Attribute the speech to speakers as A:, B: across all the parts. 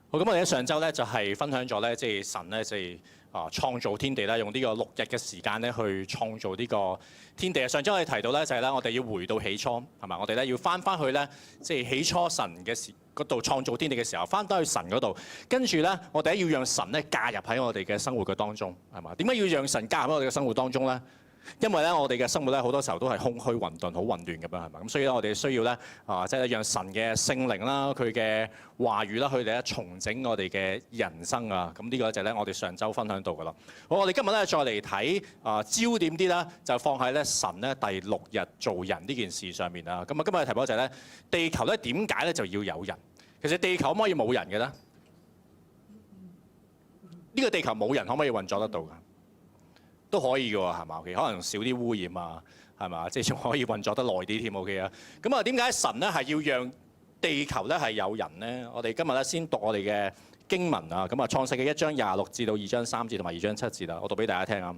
A: 好，咁我哋喺上週咧就係分享咗咧，即係神咧創造天地啦，用呢個6日嘅時間咧去創造呢個天地。上週我哋提到咧就係咧，我哋要回到起初，係嘛？我哋咧要翻去咧，即係起初神嘅嗰度創造天地嘅時候，翻去神嗰度，跟住咧我哋要讓神咧介入喺我哋嘅生活嘅當中，係嘛？點解要讓神介入喺我哋嘅生活當中咧？因為咧，我哋嘅生活咧好多時候都係空虛混沌、好混亂咁樣，係嘛？咁所以咧，我哋需要咧即係讓神嘅聖靈啦、佢嘅話語啦，佢哋咧重整我哋嘅人生啊！咁呢個就係咧我哋上週分享到㗎啦。好，我哋今日咧再嚟睇焦點啲啦，就放喺咧神咧第6日造人呢件事上面啦。咁啊，今日嘅題目就係咧地球咧點解咧就要有人？其實地球可唔可以冇人嘅咧？呢個地球冇人可唔可以運作得到㗎？都可以嘅喎，係嘛？可能少啲污染啊，係嘛？即係仲可以運作得耐啲添，OK啊？咁啊，點解神咧係要讓地球咧係有人咧？我哋今日咧先讀我哋嘅經文啊。咁啊，創世記1章26至到2章3節同埋2章7節啦。我讀俾大家聽啊。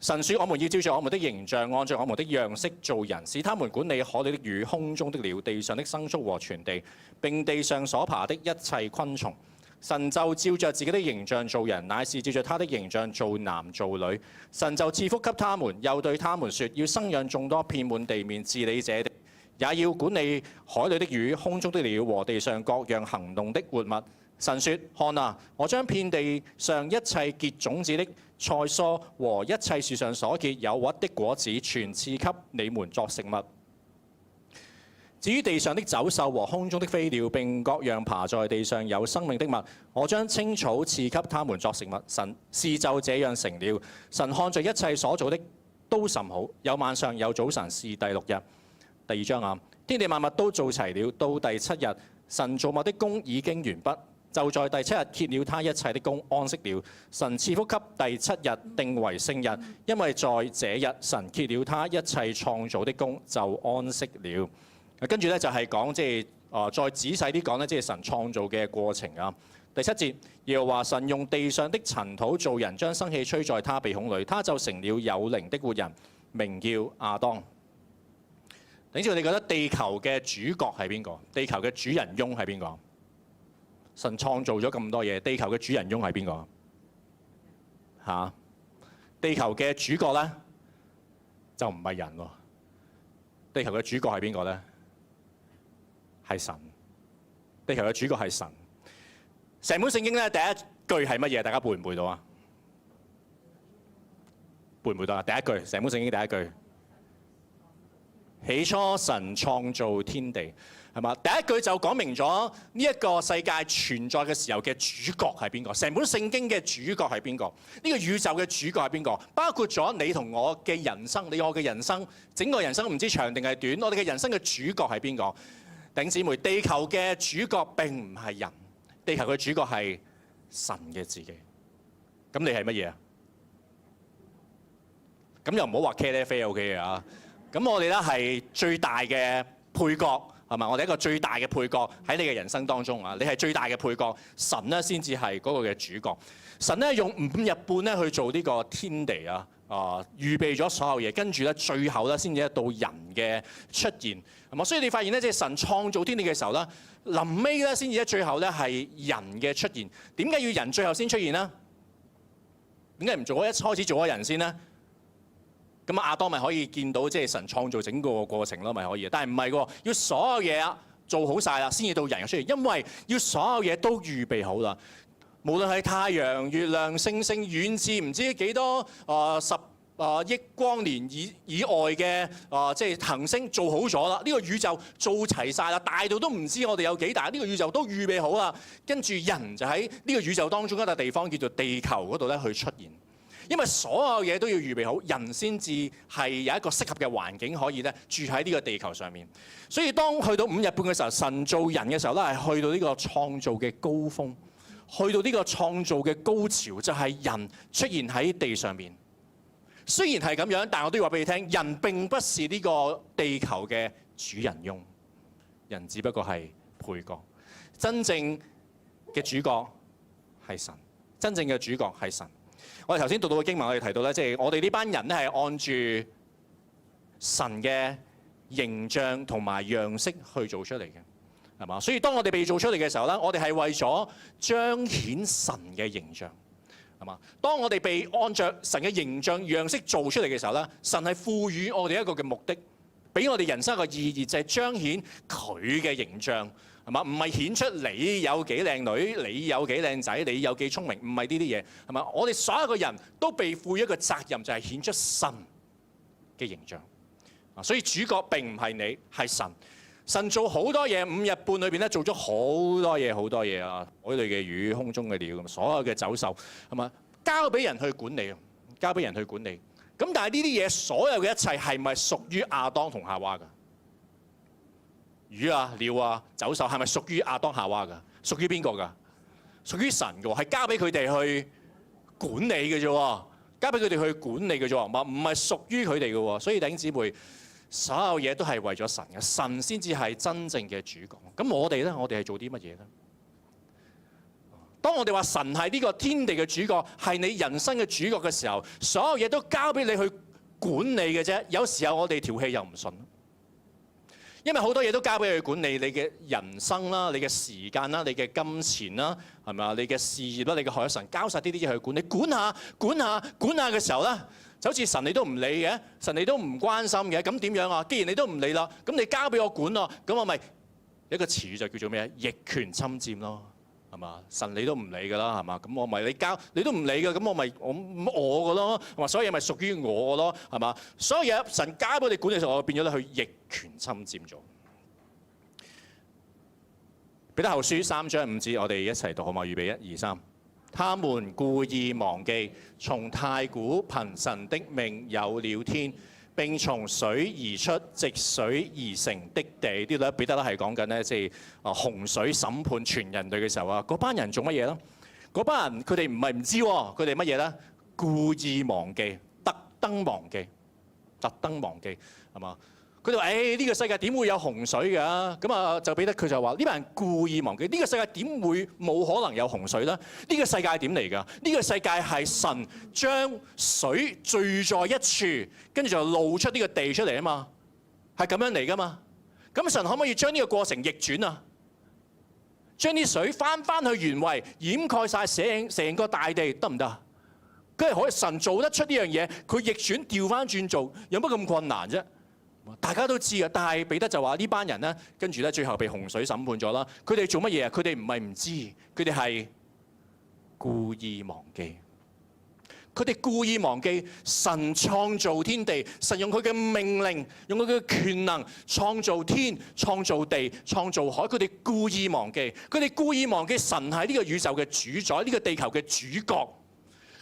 A: 神說：我們要照着我們的形象，按照我們的樣式造人，使他們管理海裏的魚、空中的鳥、地上的牲畜和全地，並地上所爬的一切昆蟲。神就照着自己的形象造人，乃是照着他的形象造男造女。神就賜福給他們，又對他們說：要生養眾多，遍滿地面，治理這地，也要管理海裏的魚、空中的鳥和地上各樣行動的活物。神說：看啊，我將遍地上一切結種子的菜蔬和一切樹上所結有核的果子，全賜給你們作食物。至於地上的走獸和空中的飛鳥，並各樣爬在地上有生命的物，我將青草賜給他們作食物。神事就這樣成了。神看着一切所造的都甚好，有晚上有早晨，是第6日。第2章啊，天地萬物都做齊了，到第7日，神造物的工已經完畢，就在第7日歇了他一切的工，安息了。神賜福給第7日，定為聖日，因為在這日神歇了他一切創造的工，就安息了。跟住咧就係講即係再仔細啲講咧，即係神創造嘅過程啊。第7節，耶和華神用地上的塵土造人，將生氣吹在他鼻孔裏，他就成了有靈的活人，名叫亞當。頂住，你覺得地球嘅主角係邊個？地球嘅主人翁係邊個？神創造咗咁多嘢，地球嘅主人翁係邊個？嚇？地球嘅主角咧就唔係人喎。地球嘅主角係邊個咧？係神。地球嘅主角係神。成本聖經咧第一句係乜嘢？大家背唔背到啊？背唔背到啊？第一句，成本聖經第一句，起初神創造天地，係嘛？第一句就講明咗呢一個世界存在嘅時候嘅主角係邊個？成本聖經嘅主角係邊個？呢個宇宙嘅主角係邊個？包括咗你同我嘅人生，你我嘅人生，整個人生唔知長定係短，我哋嘅人生嘅主角係邊個？弟兄姊妹，地球嘅主角並唔係人，地球嘅主角係神嘅自己。咁你係乜嘢啊？咁又唔好話茄喱啡 OK 嘅啊！咁我哋咧係最大嘅配角，係嘛？我哋一個最大嘅配角喺你嘅人生當中啊！你係最大嘅配角，神咧先至係嗰個嘅主角。神咧用5日半咧去做呢個天地啊！預備咗所有嘢，跟住咧最後咧先至到人嘅出現，係嘛？所以你發現咧，即係神創造天地嘅時候咧，臨尾咧先至咧最後咧係人嘅出現。點解要人最後先出現呢？點解唔做一開始做咗人先呢？咁亞當咪可以見到即係神創造整個過程咯，咪可以？但係唔係喎，要所有嘢做好晒啦，先至到人嘅出現，因為要所有嘢都預備好啦。無論係太陽、月亮、星星，遠至唔知幾多10億光年以外嘅即係行星做好咗啦，呢個宇宙做齊晒啦，大到都唔知我哋有幾大，呢個宇宙都預備好啦。跟住人就喺呢個宇宙當中一笪地方叫做地球嗰度咧去出現，因為所有嘢都要預備好，人先至係有一個適合嘅環境可以咧住喺呢個地球上面。所以當去到5日半嘅時候，神造人嘅時候咧係去到呢個創造嘅高峰。去到呢個創造嘅高潮，就係人出現喺地上面。雖然係咁樣，但我都要話俾你聽，人並不是呢個地球嘅主人翁，人只不過係配角。真正嘅主角係神，真正嘅主角係神。我哋頭先讀到嘅經文，我哋提到咧，即係我哋呢班人咧係按住神嘅形象同埋樣式去做出嚟嘅。係嘛？所以當我哋被造出嚟嘅時候咧，我哋係為咗彰顯神嘅形象，係嘛？當我哋被按着神嘅形象樣式做出嚟嘅時候咧，神係賦予我哋一個嘅目的，俾我哋人生嘅意義就係彰顯佢嘅形象，係嘛？唔係顯出你有幾靚女，你有幾靚仔，你有幾聰明，唔係呢啲嘢，係嘛？我哋所有嘅人都被賦予一個責任，就係顯出神嘅形象。所以主角並唔係你，係神。神做好多嘢，5日半裏邊咧做咗好多嘢啊！海裏嘅魚，空中嘅鳥咁，所有嘅走獸係嘛？交俾人去管理，交俾人去管理。咁但係呢啲嘢，所有嘅一切係咪屬於亞當同夏娃㗎？魚啊、鳥啊、走獸係咪屬於亞當夏娃㗎？屬於邊個㗎？屬於神㗎喎，係交俾佢哋去管理嘅啫，交俾佢哋去管理嘅啫，唔係屬於佢哋嘅喎。所以弟兄姊妹，所有嘢都係為咗神嘅，神先至係真正嘅主角。咁我哋咧，我哋係做啲乜嘢咧？當我哋話神係呢個天地嘅主角，係你人生嘅主角嘅時候，所有嘢都交俾你去管理嘅啫。有時候我哋條氣又唔順，因為好多嘢都交俾你去管理，你嘅人生啦、你嘅時間啦、你嘅金錢啦，係咪啊？你嘅事業啦、你嘅學業，神交晒呢啲嘢去管理，管下嘅時候咧。就好似神你都唔理嘅，神你都唔關心嘅，咁點樣啊？既然你都唔理啦，咁你交俾我管咯，咁我咪一個詞語就叫做咩？逆權侵佔咯，係嘛？神你都唔理㗎啦，係嘛？咁我咪你交，你都唔理㗎，咁我咪我㗎咯，係嘛？所有嘢咪屬於我㗎咯，係嘛？所有嘢神交俾你管理嘅時候，我變咗咧去逆權侵佔咗。彼得後書3章5節，我哋一齊讀好嘛？預備1、2、3。他們故意忘記從太古憑神的命有了天，並從水而出、藉水而成的地。呢度咧，彼得咧係講緊咧，即係洪水審判全人類嘅時候啊，嗰班人做乜嘢咧？嗰班人佢哋唔係唔知喎，佢哋乜嘢咧？故意忘記，特登忘記，係嘛？佢哋話：呢個世界點會有洪水㗎？咁啊，就彼得佢就話：呢班人故意忘記，呢個世界點會冇可能有洪水咧？呢個世界係點嚟㗎？呢個世界係神將水聚在一處，跟住就露出呢個地出嚟啊嘛，係咁樣嚟㗎嘛。咁神可唔可以將呢個過程逆轉啊？將啲水翻去原位，掩蓋晒成個大地，得唔得？佢係可以神做得出呢樣嘢，佢逆轉調翻轉做，有乜咁困難啫？大家都知嘅，但係彼得就話呢班人咧，跟住咧最後被洪水審判咗啦。佢哋做乜嘢啊？佢哋唔係唔知，佢哋係故意忘記。佢哋故意忘記神創造天地，神用佢嘅命令，用佢嘅權能創造天、創造地、創造海。佢哋故意忘記，佢哋故意忘記神係呢個宇宙嘅主宰，呢個地球嘅主角。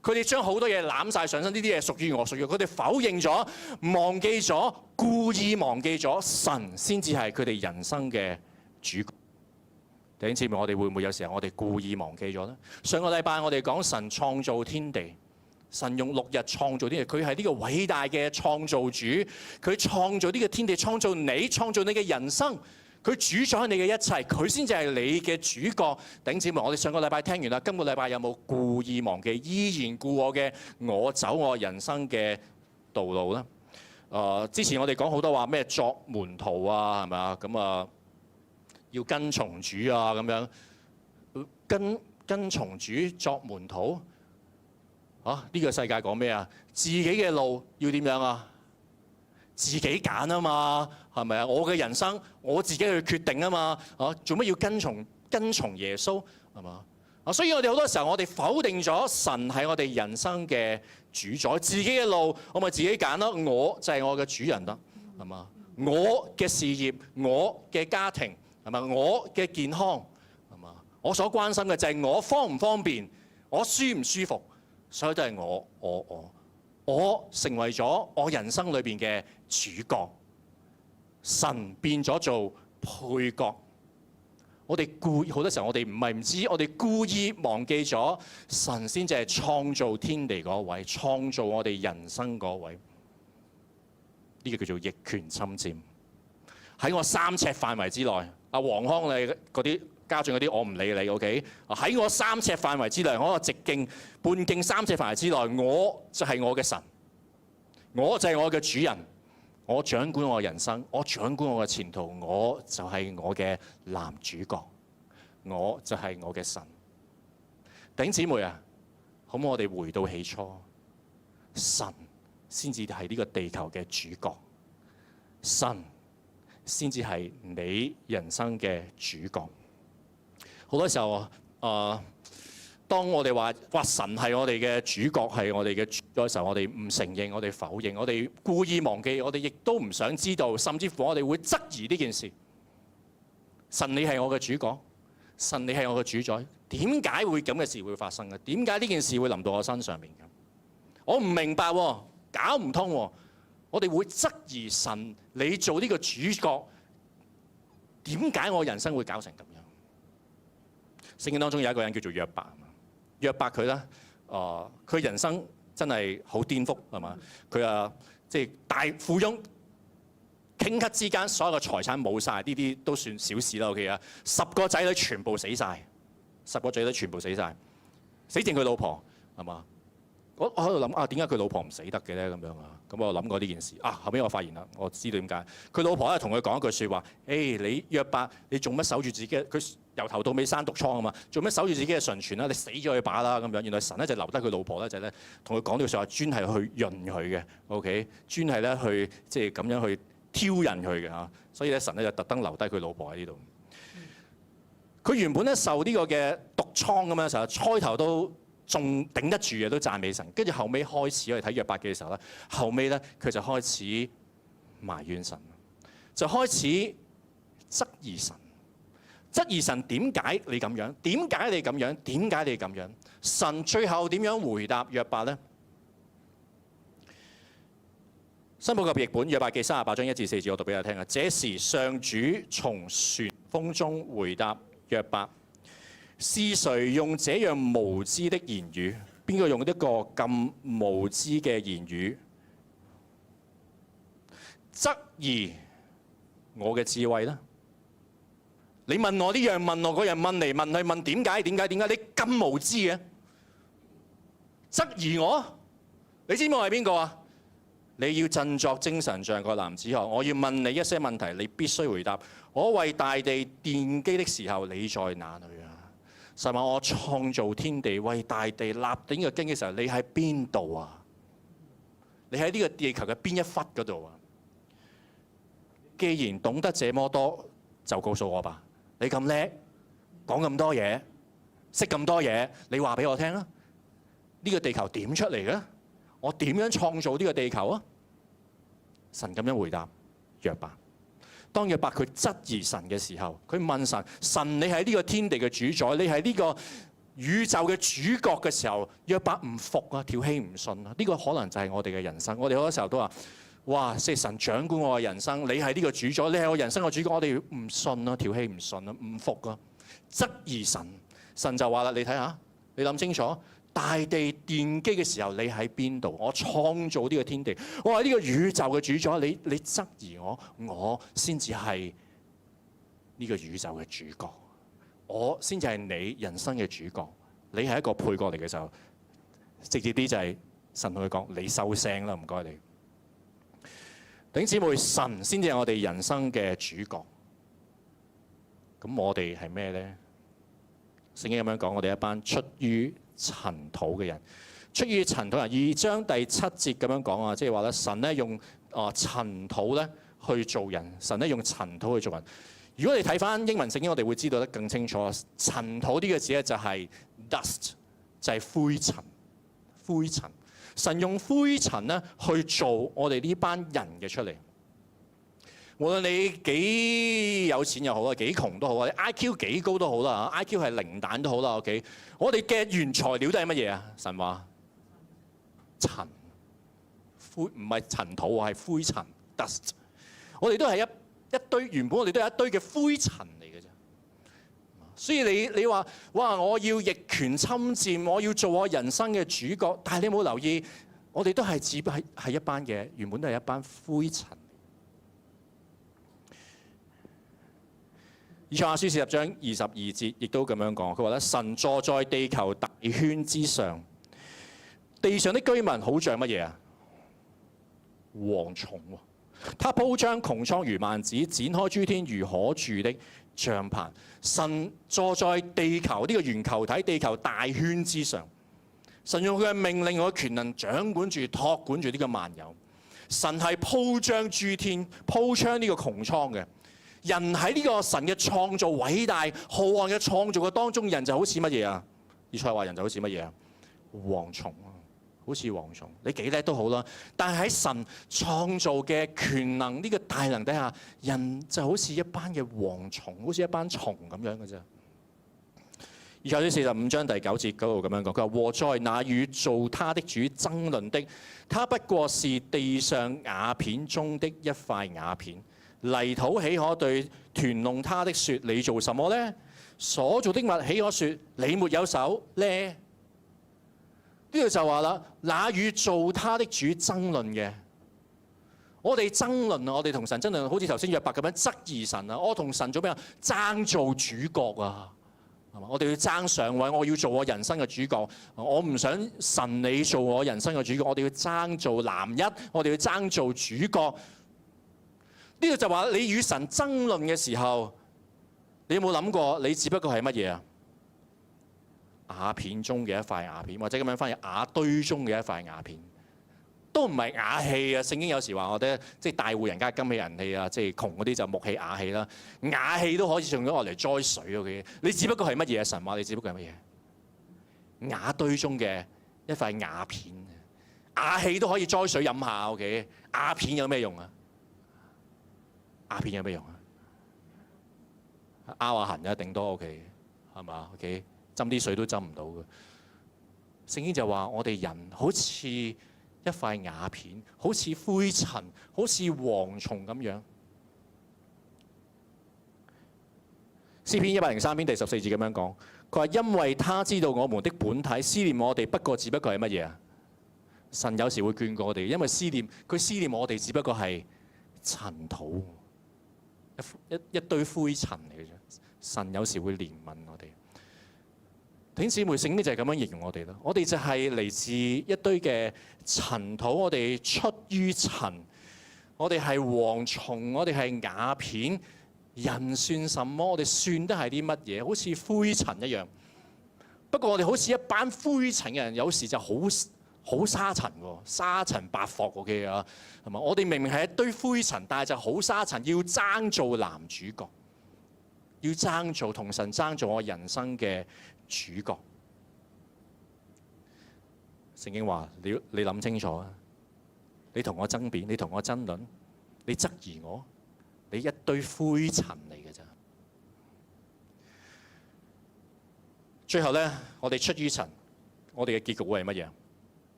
A: 佢哋將好多嘢攬晒上身，呢啲嘢屬於我，屬於我。佢哋否認咗、忘記咗、故意忘記咗神先至係佢哋人生嘅主角。弟兄姊妹，我哋會唔會有時候我哋故意忘記咗呢？上個禮拜我哋講神創造天地，神用6日創造天地，佢係呢個偉大嘅創造主，佢創造呢個天地，創造你嘅人生。佢主宰你嘅一切，佢先至係你嘅主角。弟兄姊妹，我哋上個禮拜聽完啦，今個禮拜有冇故意忘記，依然故我走我人生嘅道路咧？之前我哋講好多話咩作門徒啊，係咪啊？咁啊，要跟從主啊，咁樣跟從主作門徒啊？呢個世界講咩啊？自己嘅路要點樣啊？自己揀啊嘛，係咪啊？我嘅人生我自己去決定啊嘛，做乜要跟從耶穌係嘛？所以我哋好多時候我哋否定咗神係我哋人生嘅主宰，自己嘅路我咪自己揀咯，我就係我嘅主人啦，係嘛？我嘅事業、我嘅家庭係咪？我嘅健康係嘛？我所關心嘅就係我方唔方便，我舒唔舒服，所以都係我成為咗我人生裏邊嘅主角，神變咗做配角。我哋好多時候我哋唔係唔知，我哋故意忘記咗神先至係創造天地嗰位，創造我哋人生嗰位。呢個叫做逆權侵佔。喺我3尺範圍之內，阿黃康你嗰啲家長嗰啲我唔理你 ，OK？ 喺我3尺範圍之內，我個直徑、半徑3尺範圍之內，我就係我嘅神，我就係我嘅主人，我掌管我嘅人生，我掌管我嘅前途，我就係我嘅男主角，我就係我嘅神。弟兄姊妹啊，好唔好我哋回到起初，神先至係呢個地球嘅主角，神先至係你人生嘅主角。好多時候當我哋話神係我哋嘅主角，係我哋嘅主嘅時候，我哋唔承認，我哋否認，我哋故意忘記，我哋亦都唔想知道，甚至乎我哋會質疑呢件事。神你係我嘅主角，神你係我嘅主宰，點解會咁嘅事會發生嘅？點解呢件事會臨到我身上面嘅？我唔明白喎，搞唔通喎。我哋會質疑神，你做呢個主角，點解我人生會搞成咁樣？聖經當中有一個人叫做約伯。約伯佢咧，佢人生真係好顛覆，係嘛？佢即係大富翁，頃刻之間所有嘅財產冇晒，呢啲都算小事啦。OK 啊，10個仔女全部死晒，10個仔女全部死晒，死剩佢老婆，係嘛？我喺度諗點解佢老婆唔死得嘅咧？咁樣啊，咁我諗過呢件事後尾我發現啦，我知道點解。佢老婆咧同佢講一句説話：你約伯，你做乜守住自己？佢由頭到尾生毒瘡啊嘛，做咩守住自己嘅純全啦？你死咗佢把啦咁樣。原來神咧就留低佢老婆咧，就咧同佢講呢句説話，專係去潤佢嘅。OK， 專係咧去即係咁樣去挑釁佢嘅嚇。所以咧神咧就特登留低佢老婆喺呢度。佢原本咧受呢個嘅毒瘡咁樣時候，開頭都仲頂得住嘅，都讚美神。跟住後尾開始我哋睇約伯記嘅時候咧，後尾咧佢就開始埋怨神，就開始質疑神。質疑神點解你咁樣？點解你咁樣？點解你咁樣？神最後點樣回答約伯呢？新普及譯本約伯記38章1至4節，我讀俾大家聽啊！這時上主從旋風中回答約伯：是誰用這樣無知的言語？邊個用一個咁無知嘅言語質疑我嘅智慧呢？你問我呢樣，問我嗰樣，問嚟問去，問點解？點解？點解？你咁無知嘅，質疑我？你知唔知我係邊個啊？你要振作精神，像個男子漢。我要問你一些問題，你必須回答。我為大地奠基的時候，你在哪裏啊？神話我創造天地，為大地立定個根嘅時候，你喺邊度啊？你喺呢個地球嘅邊一忽嗰度啊？既然懂得這麼多，就告訴我吧。你咁叻，講咁多嘢，識咁多嘢，你話俾我聽啊！呢個地球點出嚟嘅？我點樣創造呢個地球啊？神咁樣回答約伯。當約伯佢質疑神嘅時候，佢問神：神你係呢個天地嘅主宰，你係呢個宇宙嘅主角嘅時候，約伯唔服啊，條氣唔順啊。呢個可能就係我哋嘅人生。我哋好多時候都話：哇！即係神掌管我嘅人生，你係呢個主宰，你係我人生嘅主角。我哋唔信啊，條氣唔順啊，唔服啊，質疑神。神就話啦：你睇下，你諗清楚。大地奠基嘅時候，你喺邊度？我創造呢個天地，我係呢個宇宙嘅主宰。你質疑我，我先至係呢個宇宙嘅主角，我先至係你人生嘅主角。你係一個配角嚟嘅時候，直接啲就係神同佢講：你收聲啦，唔該你。弟兄姊妹，神先至係我哋人生嘅主角。咁我哋係咩咧？聖經咁樣講，我哋一班出於塵土嘅人，出於塵土人。2章第7節咁樣講啊，即係話咧，神咧用塵土咧去做人，神咧用塵土去做人。如果你睇翻英文聖經，我哋會知道得更清楚。塵土呢個字咧就係 dust， 就係灰塵。灰塵，神用灰塵咧去做我哋呢班人嘅出嚟。無論你幾有錢又好啊，幾窮都好啊，你 IQ 幾高都好啦嚇，IQ 係零蛋都好啦。OK， 我哋嘅原材料都係乜嘢啊？神話塵灰，唔係塵土喎，係灰塵 dust。我哋都係一堆，原本我哋都係一堆嘅灰塵嚟嘅啫。所以你話哇，我要逆權侵佔，我要做我人生嘅主角，但係你有冇留意，我哋都係只不過係一班嘅，原本都係一班灰塵。以賽亞書40章22節亦都咁樣講，佢話咧：神坐在地球大圈之上，地上的居民好像乜嘢啊？蝗蟲喎！他鋪張穹蒼如幔子，展開諸天如可住的帳棚。神坐在地球呢個圓球體、地球大圈之上。神用佢嘅命令、佢嘅權能掌管住、託管住呢個萬有。神係鋪張諸天、鋪張呢個穹蒼嘅。人喺呢個神嘅創造偉大浩瀚嘅創造嘅當中，人就好似乜嘢啊？以賽亞話人就好似乜嘢啊？蝗蟲啊，好似蝗蟲。你幾叻都好啦，但係喺神創造嘅權能呢個大能底下，人就好似一班嘅蝗蟲，好似一班蟲咁樣嘅啫。以賽亞書45章第9節嗰度咁樣講，佢話：禍哉那與造他的主爭論的，他不過是地上瓦片中的一塊瓦片。泥土豈可對摶弄他的說：你做什麼呢？所造的物豈可說：你沒有手呢？呢度就話啦，那與造他的主爭論嘅，我哋爭論啊，我哋同神爭論，好似頭先約伯咁樣質疑神啊，我同神做咩啊？爭做主角啊，係嘛？我哋要爭上位，我要做我人生嘅主角，我唔想神你做我人生嘅主角，我哋要爭做男一，我哋要爭做主角。呢度就話你與神爭論嘅時候，你有冇諗過你只不過係乜嘢啊？瓦片中嘅一塊瓦片，或者咁樣翻譯瓦堆中嘅一塊瓦片，都唔係瓦器啊！聖經有時話我哋即係大戶人家金器銀器啊，即係窮嗰啲就木器瓦器啦。瓦器都可以用咗嚟栽水嘅，你只不過係乜嘢啊？神話你只不過係乜嘢？瓦堆中嘅一塊瓦片，瓦器都可以栽水飲下，OK？瓦片有咩用啊？瓦片有咩用啊？拗下痕啊，頂多 OK， 係嘛 OK？ 斟啲水都斟唔到嘅。聖經就話我哋人好似一塊瓦片，好似灰塵，好似蝗蟲咁樣。詩篇103篇第14節咁樣講，佢話因為他知道我們的本體，思念我哋只不過係乜嘢啊？神有時會眷顧我哋，因為佢思念我哋只不過係塵土。一堆灰塵嚟嘅啫，神有時會憐憫我哋。弟兄姊妹，聖經就係咁樣形容我哋咯。我哋就係嚟自一堆嘅塵土，我哋出於塵，我哋係蝗蟲，我哋係瓦片。人算什麼？我哋算得係啲乜嘢？好似灰塵一樣。不過我哋好似一班灰塵嘅人，有時就好沙塵喎，沙塵白霍嘅啊，係嘛？我哋明明係一堆灰塵，但係就好沙塵，要爭做男主角，要爭做同神爭做我人生嘅主角。聖經話：你諗清楚啊！你同我爭辯，你同我爭論，你質疑我，你一堆灰塵嚟嘅咋。最後咧，我哋出於塵，我哋嘅結局會係乜嘢？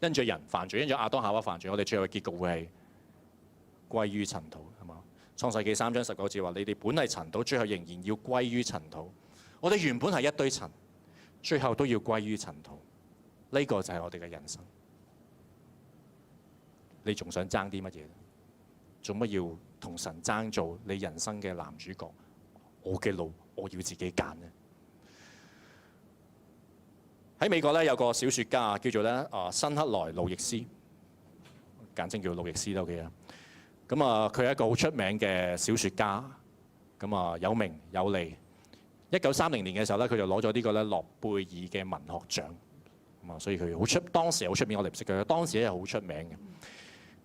A: 因著人犯罪，因著亞當夏娃犯罪，我哋最後嘅結局會係歸於塵土，係嘛？創世記3章19節話：你哋本係塵土，最後仍然要歸於塵土。我哋原本係一堆塵，最後都要歸於塵土。呢個就係我哋嘅人生。你仲想爭啲乜嘢？做乜要同神爭做你人生嘅男主角？我嘅路我要自己揀呢。喺美國咧有個小説家叫做辛克萊路易斯，簡稱叫路易斯都 OK 啦。咁啊，佢係一個好出名嘅小説家，咁啊有名有利。1930年嘅時候咧，佢就攞咗呢個咧諾貝爾嘅文學獎，咁啊，所以佢當時好出名。我哋唔識佢，當時咧係好出名嘅。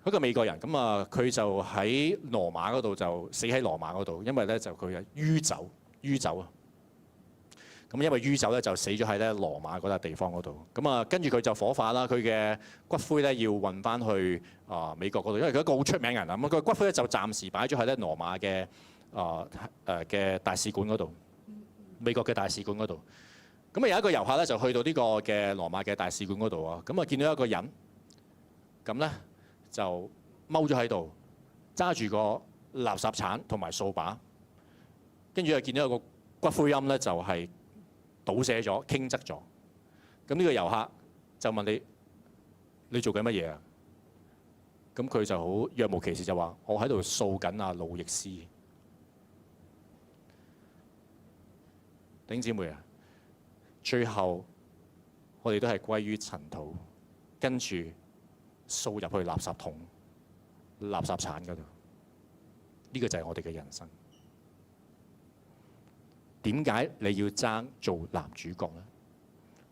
A: 一個美國人，咁啊佢就喺羅馬嗰度就死喺羅馬嗰度，因為咧就佢係酗酒啊。咁因為酗酒咧就死咗喺咧羅馬嗰笪地方嗰度。咁啊跟住佢就火化啦，佢嘅骨灰咧要運翻去美國嗰度，因為佢一個好出名人啊。咁佢骨灰咧就暫時擺咗喺咧羅馬嘅嘅大使館嗰度，美國嘅大使館嗰度。咁啊有一個遊客咧就去到呢個嘅羅馬嘅大使館嗰度啊，咁啊見到一個人，咁咧就踎咗喺度，揸住個垃圾鏟同埋掃把，跟住又見到有個骨灰龕咧就係倒瀉咗、傾側咗。咁呢個遊客就問你做緊乜嘢啊？咁佢就好若無其事就話：我喺度掃緊阿路易斯。弟兄姊妹啊，最後我哋都係歸於塵土，跟住掃入去垃圾桶。垃圾產嗰度。呢個就係我哋嘅人生。點解你要爭做男主角呢？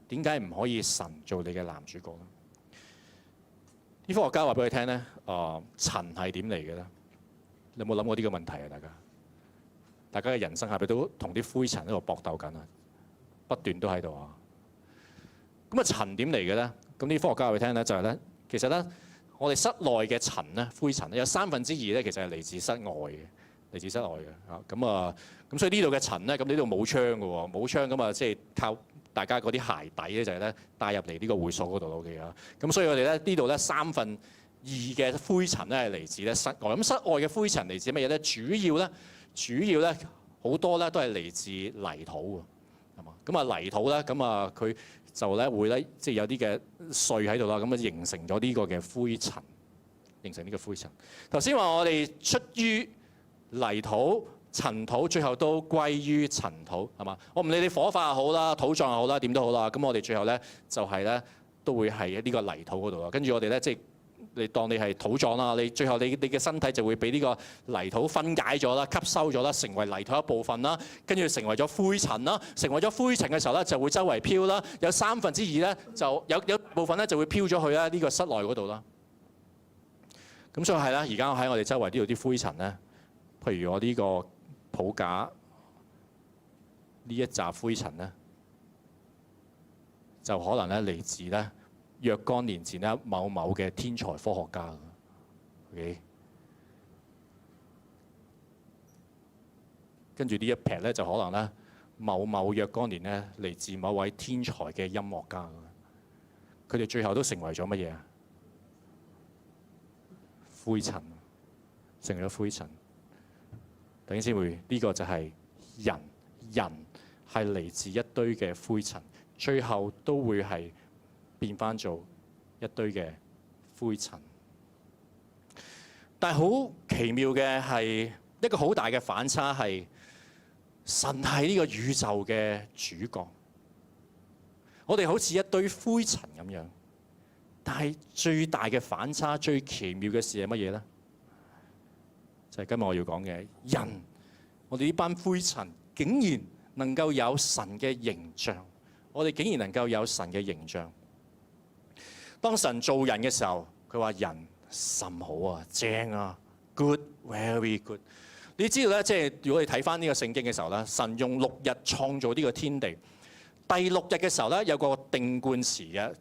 A: 點解唔可以神做你嘅男主角呢？啲科學家話俾佢聽咧，塵係點嚟嘅咧？你有冇諗過呢個問題啊？大家嘅人生係咪都同啲灰塵喺度搏鬥緊啊？不斷都喺度啊！咁啊，塵點嚟嘅咧？咁啲科學家話俾佢聽咧，就係咧，其實咧，我哋室內嘅塵咧，灰塵咧，有2/3咧，其實係嚟自室外嘅，嚟自室外嘅嚇。咁所以呢度嘅塵咧，咁呢度冇窗嘅喎，冇窗咁啊，即係靠大家嗰啲鞋底咧，就係咧帶入嚟呢個會所嗰度 OK 啊。咁所以我哋咧呢度咧2/3嘅灰塵咧係嚟自咧室外。咁室外嘅灰塵嚟自乜嘢咧？主要咧好多咧都係嚟自泥土喎，係嘛？咁啊泥土咧，咁啊佢就咧會咧即係有啲嘅碎喺度啦，咁啊形成咗呢個嘅灰塵，形成呢個灰塵。頭先話我哋出於泥土、塵土，最後都歸於塵土，係嘛？我唔理你火化又好啦，土葬又好啦，點都好啦。咁我哋最後咧就係咧都會係呢個泥土嗰度啦。跟住我哋咧即係你當你係土葬啦，你最後你嘅身體就會俾呢個泥土分解咗啦、吸收咗啦，成為泥土一部分啦。跟住成為咗灰塵啦，成為咗灰塵嘅時候咧就會周圍飄啦。有2/3咧就有部分咧就會飄咗去啦呢個室內嗰度啦。咁所以係啦，而家喺我哋周圍呢度啲灰塵咧，譬如我呢個抱架呢一紮灰塵咧，就可能咧嚟自咧若干年前咧某某嘅天才科學家。OK， 跟住呢一撇咧就可能咧某某若干年咧嚟自某位天才嘅音樂家。佢哋最後都成為咗乜嘢啊？灰塵，成為咗灰塵。弟兄姊妹，呢個就係人係嚟自一堆嘅灰塵，最後都會係變翻做一堆嘅灰塵。但係好奇妙嘅係一個好大嘅反差係，神係呢個宇宙嘅主角，我哋好似一堆灰塵咁樣。但係最大嘅反差、最奇妙嘅事係乜嘢咧？就係今日我要講嘅人，我哋呢班灰塵竟然能夠有神嘅形象，我哋竟然能夠有神嘅形象。當神造人嘅時候，佢話人甚好啊，正啊 ，good very good。你知道咧，即係如果你睇翻呢個聖經嘅時候咧，神用6日創造呢個天地，第6日嘅時候咧有個定冠詞嘅。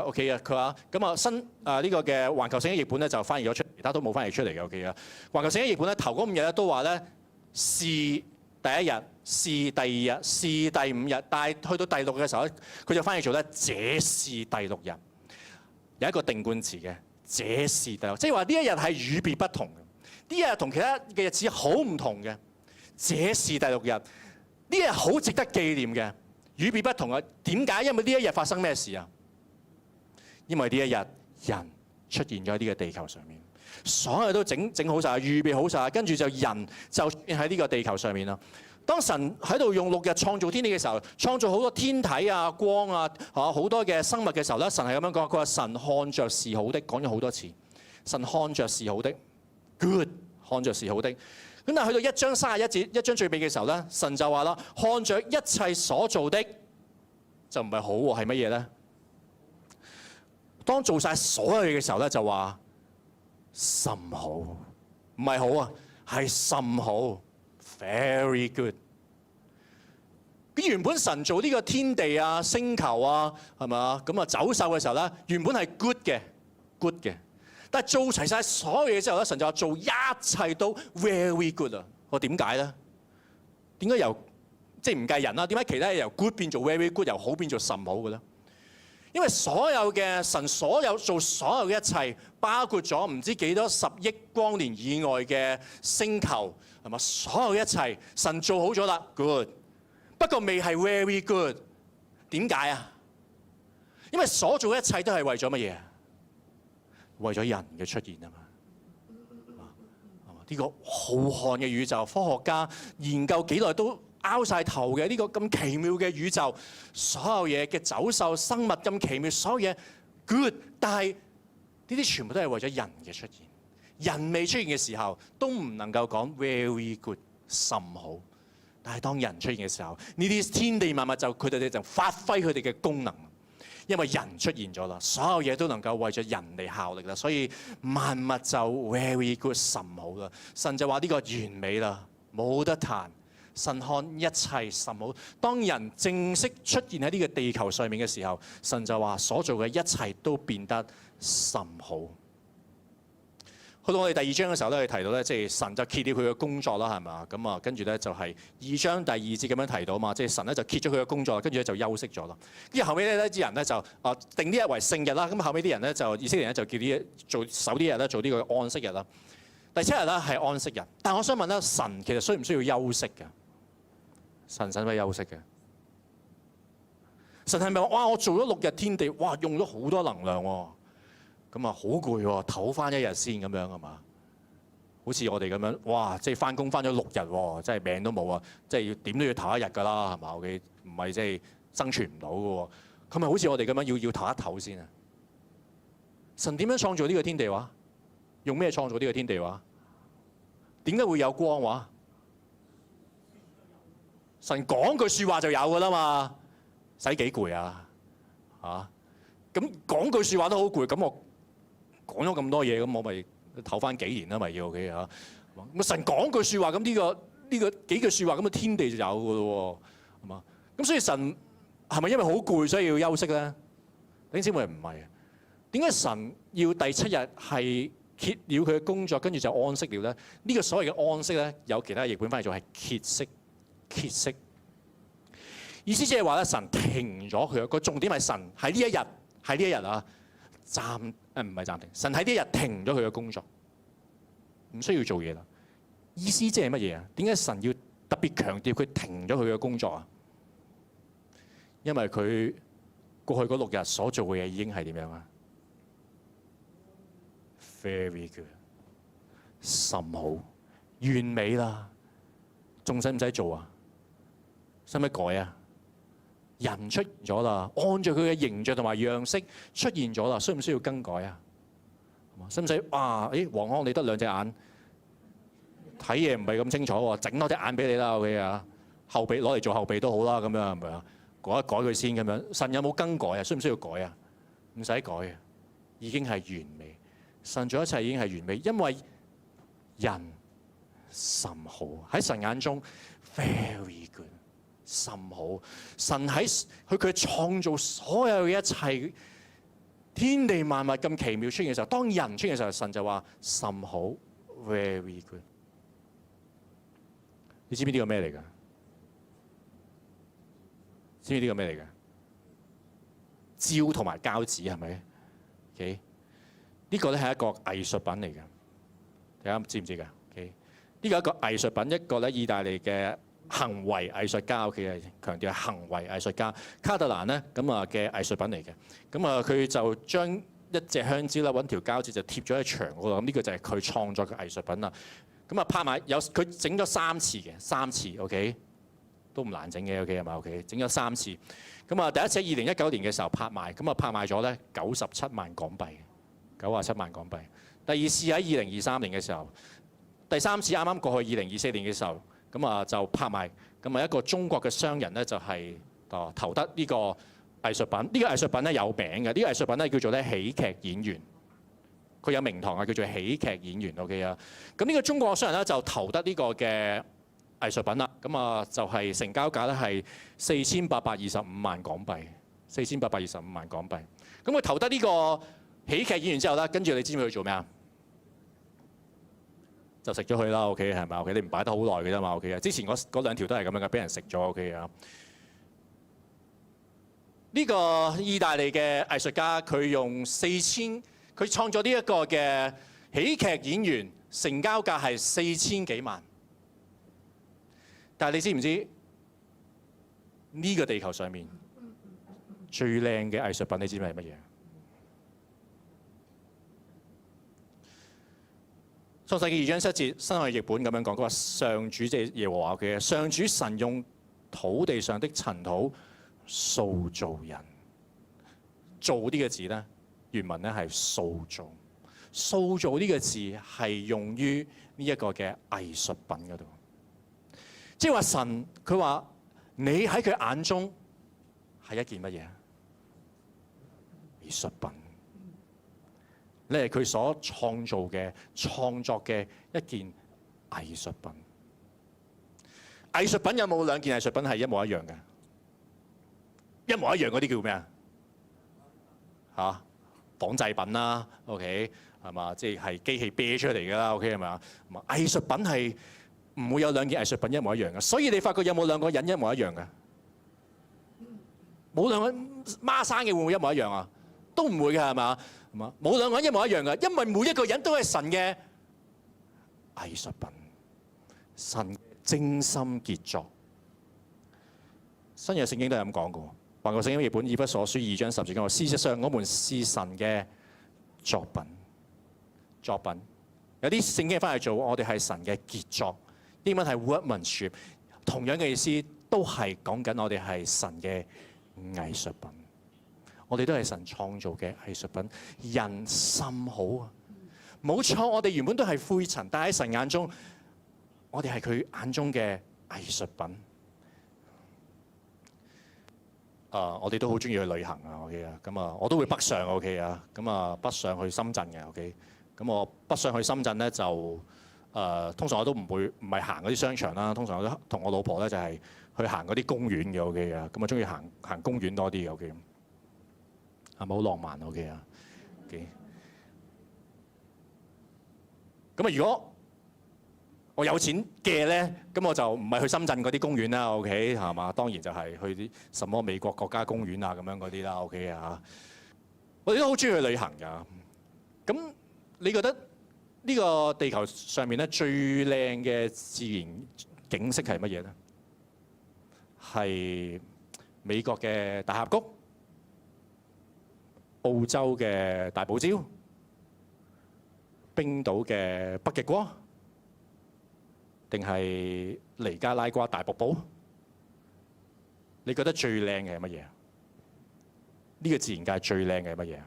A: OK 啊，佢話咁啊新呢個嘅環球聖經譯本咧就翻譯咗出嚟，其他都冇翻譯出嚟嘅 OK 啊。環球聖經譯本咧頭嗰5日咧都話咧是第一日，是第2日，是第5日，但係去到第6嘅時候咧，佢就翻譯做咧這是第6日，有一個定冠詞嘅，這是第6，即係話呢一日係與別不同嘅，呢一日同其他嘅日子好唔同嘅，這是第6日，呢一日好值得紀念嘅，與別不同啊。點解？因為呢一日發生咩事啊？因為呢一日人出現咗喺呢個地球上面，所有都整好晒，預備好晒，跟住就人就出現喺呢個地球上面啦。當神喺度用6日創造天地嘅時候，創造好多天體啊、光啊、好多嘅生物嘅時候咧，神係咁樣講，佢話神看着是好的，講咗好多次，神看着是好的 ，good， 看着是好的。咁但係去到1章31節，1章最尾嘅時候咧，神就話啦，看着一切所做的就唔係好喎，係乜嘢咧？當做晒所有嘢嘅時候咧，就話甚好，唔係好啊，係甚好 ，very good。咁原本神做呢個天地啊、星球啊，係嘛？咁啊走獸嘅時候咧，原本係 good 嘅。但係做齊晒所有嘢之後咧，神就話做一切都 very good 啊！我點解咧？點解由即係唔計人啦？點解其他嘢由 good 變做 very good，由好變做甚好嘅咧？因為所有嘅神做所有嘅一切，包括咗唔知幾多10億光年以外嘅星球，係嘛？所有一切神做好咗啦 ，good。不過未係 very good。點解啊？因為所做嘅一切都係為咗乜嘢？為咗人嘅出現啊嘛。呢個浩瀚嘅宇宙，科學家研究幾耐都拗晒頭嘅呢個咁奇妙嘅宇宙，所有嘢嘅走獸、生物咁奇妙，所有嘢 good， 但係呢啲全部都係為咗人嘅出現，人未出現嘅時候，都唔能夠講 very good 甚好。但係當人出現嘅時候，呢啲天地萬物佢哋就發揮佢哋嘅功能，因為人出現咗啦，所有嘢都能夠為咗人嚟效力啦，所以萬物就 very good 甚好啦。神就話呢個完美啦，冇得彈。神看一切甚好。當人正式出現喺呢個地球上面嘅時候，神就話所做嘅一切都變得甚好。去到我哋第二章嘅時候咧，提到咧，即係神就揭了佢嘅工作啦，係嘛？咁啊，跟住咧就係2章第2節咁樣提到嘛，即係神咧就揭咗佢嘅工作，跟住咧就休息咗啦。跟住後尾咧啲人咧就定呢日為聖日啦。咁後尾啲人咧就以色列人就叫啲做守呢日咧做呢個安息日啦。第7日咧係安息日，但我想問咧，神其實需唔需要休息嘅？神使唔使休息嘅？神係咪話哇？我做咗6日天地，哇，用咗好多能量喎。咁啊，好攰喎，唞翻1日先咁樣係嘛？好似我哋咁樣，哇！即係翻工翻咗6日喎，真係命都冇啊！即係要點都要唞1日㗎啦，係嘛？OK，唔係即係生存唔到㗎喎。係咪好似我哋咁樣要唞一唞先啊？神點樣創造呢個天地話？用咩創造呢個天地話？點解會有光話？神講句説話就有㗎啦嘛，使幾攰啊？嚇！咁講句説話都好攰，咁我講咗咁多嘢，咁我咪唞翻幾年啦，咪要 OK 嚇。咁神講句説話，咁呢個幾句説話，咁嘅天地就有㗎咯喎，係嘛？咁所以神係咪因為好攰所以要休息咧？弟兄姊妹唔係啊。點解神要第7日係歇了佢嘅工作，跟住就安息了咧？呢個所謂嘅安息咧，有其他譯本翻譯做係歇息。歇息意思即係話咧，神停咗佢個重點係神喺呢一日啊唔係暫停，神喺呢一日停咗佢嘅工作，唔需要做嘢啦。意思即係乜嘢啊？點解神要特別強調佢停咗佢嘅工作啊？因為佢過去嗰6日所做嘅嘢已經係點樣啊 ？Very good， 甚好，完美啦，仲使唔使做啊？使唔使改啊？人出現咗啦，按照佢嘅形象同埋樣式出現咗啦，需唔需要更改啊？使唔使哇？黃康你得2隻眼，睇嘢唔係咁清楚喎，整多隻眼俾你啦 ，OK 啊？後備攞嚟做後備都好啦，咁樣係咪啊？改一改佢先咁樣。神有冇更改啊？需唔需要改啊？唔使改啊，已經係完美。神做一切已經係完美，因為人甚好，喺神眼中 very good。甚好，神喺佢創造所有嘅一切，天地萬物咁奇妙出現嘅時候，當人出現嘅時候，神就話甚好 ，very good。你知唔知呢個咩嚟㗎？知唔知呢個咩嚟㗎？蕉同埋膠紙係咪 ？OK， 呢個咧係一個藝術品嚟嘅，大家知唔知㗎 ？OK， 呢個係一個藝術品，一個咧意大利嘅行為藝術家，佢係強調係行為藝術家卡特蘭咧咁啊嘅藝術品嚟嘅。咁啊佢就將一隻香蕉啦，揾條膠紙就貼咗喺牆嗰度。咁呢個就係佢創作嘅藝術品啦。咁啊拍賣有佢整咗3次嘅，3次 OK 都唔難整嘅 OK 係咪 OK？ 整咗3次。咁啊第一次喺2019年嘅時候拍賣，咁啊拍賣咗咧97萬港幣，97萬港幣。第二次喺2023年嘅時候，第三次啱啱過去2024年嘅時候。咁啊就拍賣，咁啊一個中國嘅商人咧就係投得呢個藝術品。呢個藝術品咧有名嘅，呢個藝術品咧叫做咧喜劇演員，佢有名堂啊，叫做喜劇演員 OK 啊。咁呢個中國嘅商人咧就投得呢個嘅藝術品啦。咁啊就係成交價咧係4825萬港幣，4825萬港幣。咁佢投得呢個喜劇演員之後咧，跟住你知唔知佢做咩啊？就食咗佢啦 ，OK 係咪 OK？ 你唔擺得好耐嘅啫嘛 ，OK 啊！之前嗰2條都係咁樣嘅，俾人食咗 OK 啊！呢個意大利嘅藝術家，佢用佢創作呢一個嘅喜劇演員，成交價係4000幾萬。但係你知唔知呢個地球上面最靚嘅藝術品，你知唔知係乜嘢？創世記2章7節，新約譯本咁樣講，佢話上主即係耶和華嘅上主神用土地上的塵土塑造人。造呢個字咧，原文咧係塑造。塑造呢個字係用於呢一個嘅藝術品嗰度。即係話神佢話你喺佢眼中係一件乜嘢？藝術品。你係佢所創作嘅一件藝術品。藝術品有冇兩件藝術品係一模一樣嘅？一模一樣嗰啲叫咩啊？嚇，仿製品啦 ，OK 係嘛？即係機器啤出嚟㗎啦 ，OK 係咪啊？藝術品係唔會有兩件藝術品一模一樣嘅，所以你發覺有冇兩個人一模一樣嘅？冇兩個孖生嘅會唔會一模一樣啊？都唔會嘅係嘛？冇兩個人一模一樣嘅，因為每一個人都係神嘅藝術品，神精心傑作。新約聖經都係咁講過，橫過聖經譯本以弗所書2章10節講話：事實上，我們是神嘅作品。作品有啲聖經翻嚟做，我哋係神嘅傑作。英文係 workmanship， 同樣嘅意思都係講緊我哋係神嘅藝術品。我哋都係神創造嘅藝術品，人甚好啊！冇錯，我哋原本都係灰塵，但喺神眼中，我哋係佢眼中嘅藝術品。我哋都好中意去旅行啊 ，OK 啊，咁啊，我都會北上 OK 啊，咁啊，北上去深圳嘅 OK，咁我北上去深圳咧就通常我都唔係行嗰啲商場啦，通常我都同我老婆咧就係去行嗰啲公園嘅 OK 啊，咁我中意行公園多啲嘅 OK。係咪好浪漫 OK 啊？咁啊，如果我有錢嘅咧，咁我就唔係去深圳嗰啲公園啦 OK 係嘛？當然就係去啲什麼美國國家公園啊咁樣嗰啲啦 OK 啊！我哋都好中意去旅行㗎。咁你覺得呢個地球上面咧最靚嘅自然景色係乜嘢咧？係美國嘅大峽谷？澳洲嘅大堡礁、冰島嘅北極光，定係尼加拉瓜大瀑布？你覺得最靚嘅係乜嘢？呢個自然界最靚嘅係乜嘢？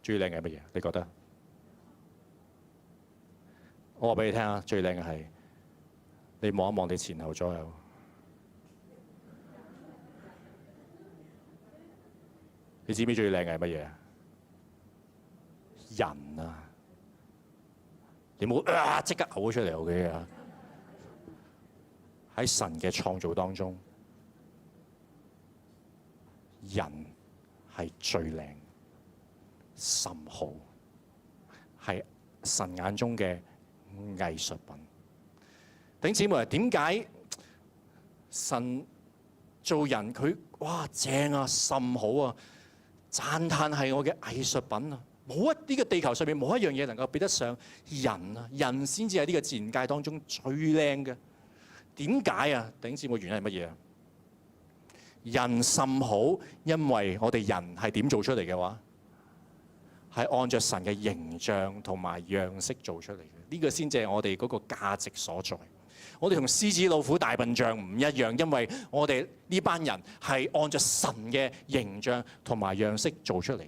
A: 最靚嘅係乜嘢？你覺得？我話俾你聽啊，最靚嘅係你望一望你前後左右。你知唔知最靚嘅係乜嘢？人啊！你冇即刻嘔出嚟 OK 啊！喺神嘅創造當中，人係最靚、甚好，係神眼中嘅藝術品。弟兄姊妹，點解神做人佢哇正啊、甚好啊？讚歎係我嘅藝術品啊！冇呢個地球上面冇一樣嘢能夠比得上人啊！人先至係呢個自然界當中最靚嘅。點解啊？弟兄姊妹，原因係乜嘢啊？人甚好，因為我哋人係點做出嚟嘅話，係按着神嘅形象同埋樣式做出嚟嘅。呢個先至係我哋嗰個價值所在。我哋同獅子、老虎、大笨象唔一樣，因為我哋呢班人係按照神嘅形象同埋樣式做出嚟。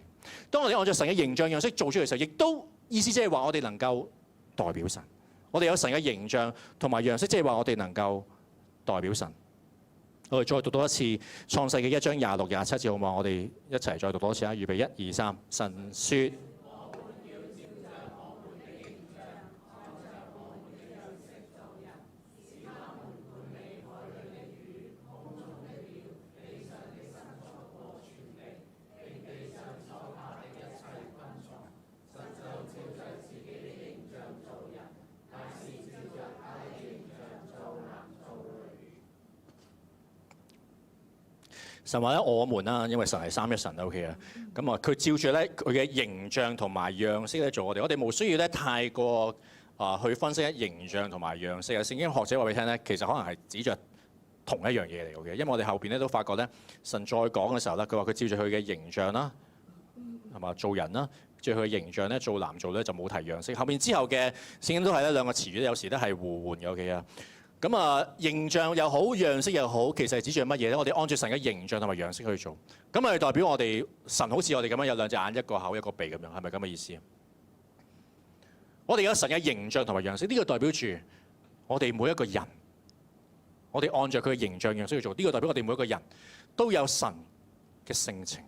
A: 當我哋按照神嘅形象樣式做出嚟嘅時候，亦都意思即係話我哋能夠代表神。我哋有神嘅形象同埋樣式，即係話我哋能夠代表神。我哋再讀多一次創世記1章26、27節好嘛？我哋一齊再讀多一次啊！預備1、2、3。神說。神話咧，我們啦，因為神係三一神 OK 啊。咁啊，佢照住咧佢嘅形象同埋樣式咧做我哋。我哋冇需要咧太過去分析形象同埋樣式啊。聖經學者話俾你聽咧，其實可能係指着同一樣嘢嚟嘅。因為我哋後邊咧都發覺咧，神再講嘅時候咧，佢話佢照住佢嘅形象啦，係嘛做人啦，照佢嘅形象咧做男做女就冇提樣式。後面之後嘅聖經都係咧兩個詞語，有時都係互換嘅 OK 啊。咁啊，形象又好，樣式又好，其實係指住乜嘢咧？我哋按照神嘅形象同埋樣式去做，咁係代表我哋神好似我哋咁樣有兩隻眼、一個口、一個鼻咁樣，係咪咁嘅意思啊？我哋有神嘅形象同埋樣式，呢個代表住我哋每一個人，我哋按照佢嘅形象樣式去做，呢個代表我哋每一個人都有神嘅性情，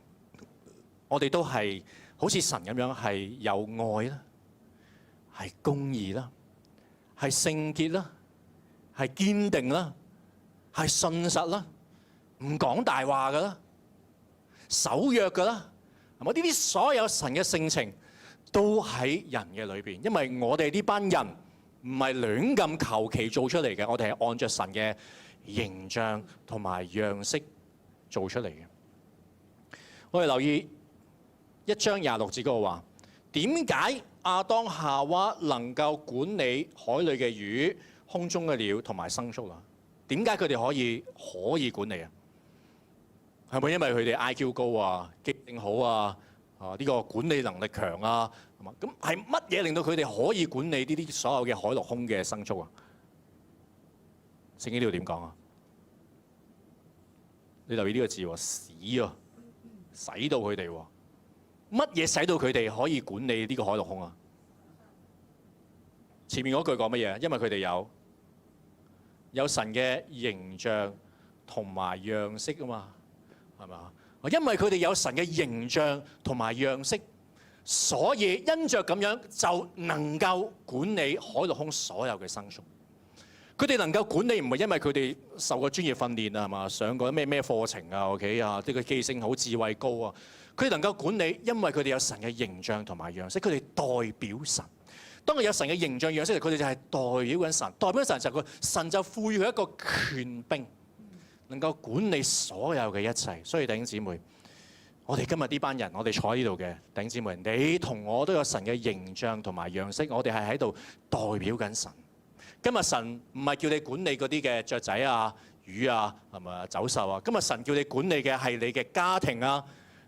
A: 我哋都係好似神咁樣係有愛啦，係公義啦，係聖潔啦，係堅定啦，係信實啦，唔講大話噶啦，守約噶啦，係咪？呢啲所有神嘅性情都喺人嘅裏邊，因為我哋呢班人唔係亂咁求其做出嚟嘅，我哋係按着神嘅形象同埋樣式做出嚟嘅。我哋留意1章26節嗰度話，點解亞當夏娃能夠管理海裏嘅魚、空中嘅鳥同埋牲畜啊？點解佢哋可以管理啊？係咪因為佢哋 IQ 高啊、記性好啊、呢個管理能力強啊？係嘛？咁係乜嘢令到佢哋可以管理呢啲所有嘅海陸空嘅牲畜啊？聖經呢度點講啊？你留意呢個字喎，使啊，使到佢哋喎。乜嘢使到佢哋可以管理呢個海陸空啊？前面嗰句講乜嘢？因為佢哋有神嘅形象同埋樣式啊嘛，係嘛？因為佢哋有神嘅形象同埋樣式，所以因着咁樣就能夠管理海陸空所有嘅牲畜。佢哋能夠管理唔係因為佢哋受過專業訓練啊，係嘛？上過咩課程啊 ？OK 啊？呢個記性好、智慧高啊！佢哋能夠管理，因為佢哋有神嘅形象同埋樣式，佢哋代表神。當佢有神嘅形象樣式，佢哋就係代表緊神。代表神就係神就賦予佢一個權柄，能夠管理所有嘅一切。所以弟兄姊妹，我哋今日呢班人，我哋坐喺呢度嘅弟兄姊妹，你同我都有神嘅形象同埋樣式，我哋係喺度代表緊神。今日神唔係叫你管理嗰啲嘅雀仔啊、魚啊，係咪走獸啊？今日神叫你管理嘅係你嘅家庭啊、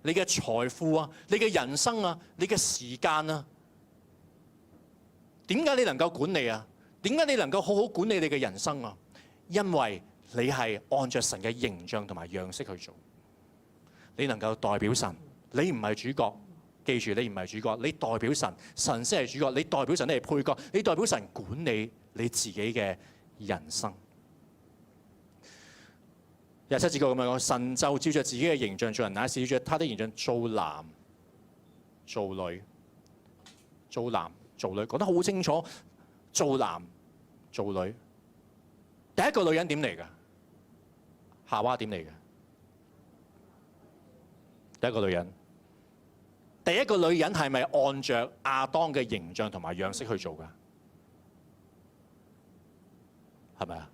A: 你嘅財富啊、你嘅人生啊、你嘅時間啊。點解你能夠管理啊？點解你能夠好好管理你嘅人生啊？因為你係按着神嘅形象同埋樣式去做，你能夠代表神。你唔係主角，記住你唔係主角，你代表神，神先係主角。你代表神，你係配角，你代表神管理你自己嘅人生。27節咁樣講，神就照着自己嘅形象造人，乃是照着他的形象造男造女，造男造女，講得好清楚。造男造女，第一個女人點嚟㗎？夏娃點嚟㗎？第一個女人，第一個女人係咪按着亞當嘅形象同埋樣式去做㗎？係咪啊？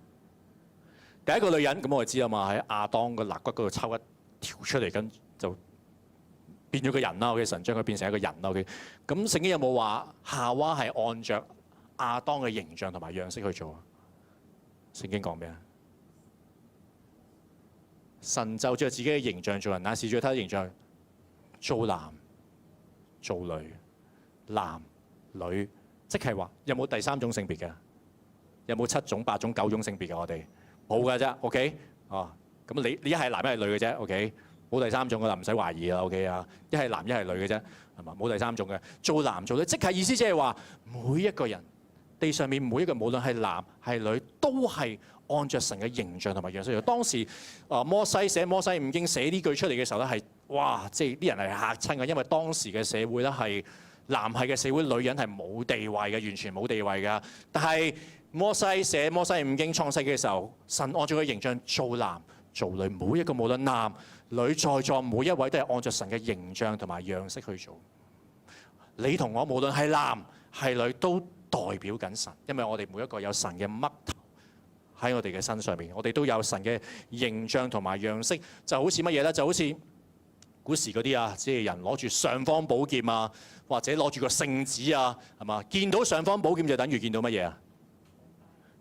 A: 第一個女人咁我哋知啊嘛，喺亞當個肋骨嗰度抽一條出嚟，跟就變咗個人啦。OK，神將佢變成一個人啦。OK，咁聖經有冇話夏娃係按着亞當嘅形象同埋樣式去做啊？聖經講咩啊？神就照自己嘅形象做人，乃是照他的形象造男造女，男女，即係話有冇第三種性別嘅？有冇7種、8種、9種性別嘅？我哋冇㗎啫。OK，咁你一係男一係女嘅啫。OK，冇第三種㗎啦，唔使懷疑啦。OK 啊，一係男一係女嘅啫，係嘛？冇第三種嘅。造男造女，即係意思即係話每一個人，地上面每一個，無論係男係女，都係按着神嘅形象同埋樣式。當時摩西寫摩西五經寫呢句出嚟嘅時候咧，係哇，即係啲人係嚇親嘅，因為當時嘅社會咧係男系嘅社會，女人係冇地位嘅，完全冇地位㗎。但係摩西寫摩西五經創世嘅時候，神按照佢形象造男造女，每一個無論男女在座每一位都係按照神嘅形象同埋樣式去做。你同我無論係男係女都代表緊神，因為我哋每一個有神嘅嘜頭喺我哋嘅身上面，我哋都有神嘅形象同埋樣式。就好似乜嘢咧？就好似古時嗰啲啊，即係人攞住尚方寶劍啊，或者攞住個聖旨啊，係嘛？見到尚方寶劍就等於見到乜嘢啊？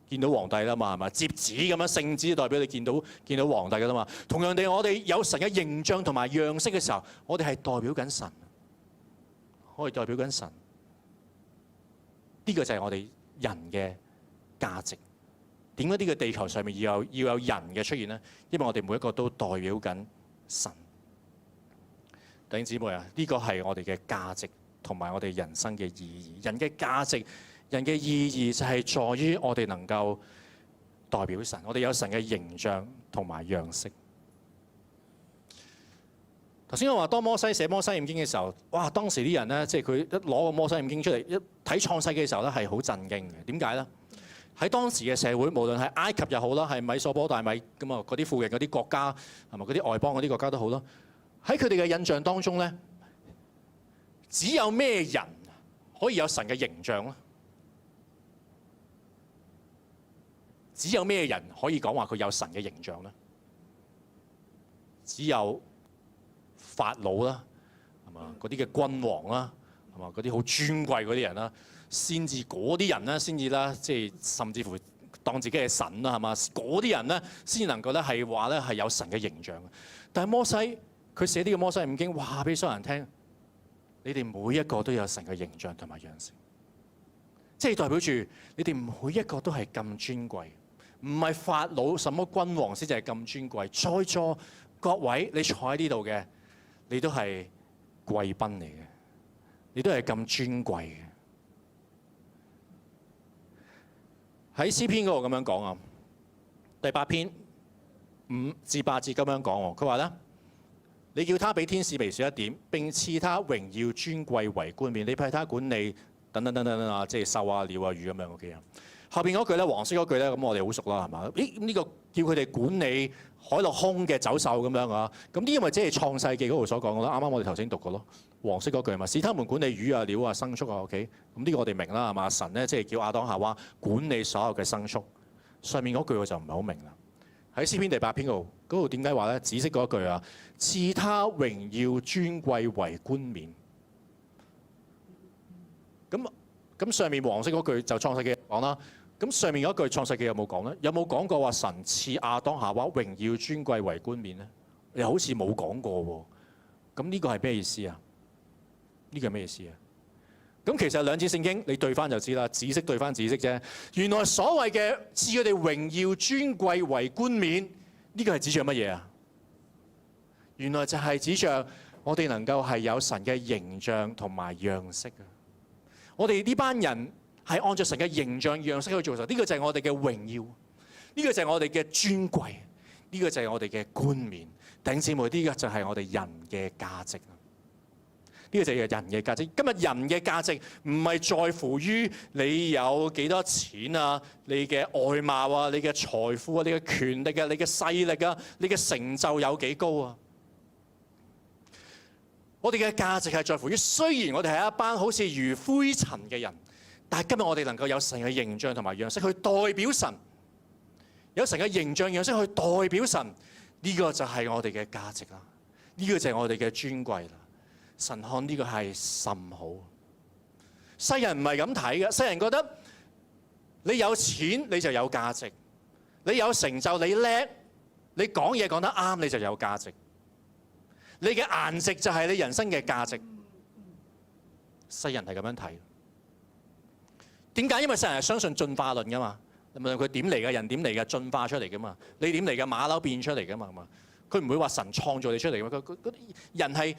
A: 見到皇帝啦嘛，係嘛？接旨咁樣，聖旨代表你見到皇帝㗎啦嘛。同樣地，我哋有神嘅形象同埋樣式嘅時候，我哋係代表緊神，可以代表緊神。呢個就係我哋人嘅價值。點解呢個地球上面要有人嘅出現呢？因為我哋每一個都代表緊神。弟兄姊妹啊，呢個係我哋嘅價值同埋我哋人生嘅意義。人嘅價值、人嘅意義就係在於我哋能夠代表神，我哋有神嘅形象同埋樣式。頭先我話當摩西寫摩西五經嘅時候，哇！當時啲人咧，即係佢一攞個摩西五經出嚟，一睇創世記嘅時候咧，係好震驚嘅。點解咧？喺當時嘅社會，無論係埃及又好啦，係米索波大米咁啊，嗰啲附近嗰啲國家，係咪嗰啲外邦嗰啲國家都好啦。喺佢哋嘅印象當中咧，只有咩人可以有神嘅形象咧？只有咩人可以講話佢有神嘅形象咧？只有法老啦，係嘛？嗰啲嘅君王啦，係嘛？嗰啲好尊貴嗰啲人啦，先至嗰啲人咧，先至啦，即係甚至乎當自己係神啦，係嘛？嗰啲人咧，先能夠咧係話咧係有神嘅形象。但係摩西佢寫呢個摩西五經，話俾所有人聽，你哋每一個都有神嘅形象同埋樣式，即係代表住你哋每一個都係咁尊貴，唔係法老什麼君王先至係咁尊貴。在座各位，你坐喺呢度嘅，你都係貴賓嚟嘅，你都係咁尊貴嘅。喺詩篇嗰度咁樣講啊，第8篇5至8節咁樣講喎，佢話咧：你叫他比天使微小一點，並賜他榮耀尊貴為冠冕，你派他管理等等等等啊，即係獸啊、鳥啊、魚咁樣嗰啲啊。後邊嗰句咧，黃色嗰句咧，咁我哋好熟啦，係嘛？咦，呢個叫佢哋管理海陸空嘅走獸咁樣啊？咁呢，因為即係創世記嗰度所講嘅啦。啱啱我哋頭先讀過咯，黃色嗰句係嘛？使他們管理魚啊、鳥啊、牲畜啊。OK， 咁呢個我哋明啦，係嘛？神咧即係叫亞當夏娃管理所有嘅牲畜。上面嗰句我就唔係好明啦。喺詩篇第8篇嗰度點解話咧？紫色嗰句啊，賜他榮耀尊貴為冠冕。咁上面黃色嗰句就創世記講啦。咁上面嗰句創世記有冇講咧？有冇講過話神賜亞當夏娃榮耀尊貴為冠冕咧？又好似冇講過喎。咁呢個係咩意思啊？呢個係咩意思啊？咁其實兩節聖經你對翻就知啦，紫色對翻紫色啫。原來所謂嘅賜佢哋榮耀尊貴為冠冕，呢個係指著乜嘢啊？原來就係指著我哋能夠係有神嘅形象同埋樣式啊！我哋呢班人係按照神嘅形象樣式去做嘅，呢個就係我哋嘅榮耀，呢個就係我哋嘅尊貴，呢個就係我哋嘅冠冕。弟兄姊妹，呢個就係我哋人嘅價值。呢個就係人嘅價值。今日人嘅價值唔係在乎於你有幾多錢啊，你嘅外貌啊，你嘅財富啊，你嘅權力啊，你嘅勢力啊，你嘅成就有幾高啊？我哋嘅價值係在乎於，雖然我哋係一班好似如灰塵嘅人，但係今日我哋能夠有神嘅形象同埋樣式去代表神，有神嘅形象樣式去代表神，呢個就係我哋嘅價值啦，呢個就係我哋嘅尊貴啦。神看呢個係甚好。世人唔係咁睇嘅，世人覺得你有錢你就有價值，你有成就你叻，你講嘢講得啱你就有價值。你嘅顏值就係你人生嘅價值。世人係咁樣睇。點解？因為世人係相信進化論㗎嘛。無論佢點嚟嘅，人點嚟嘅，進化出嚟㗎嘛。你點嚟嘅，馬騮變出嚟㗎嘛。佢唔會話神創造你出嚟㗎嘛。佢人係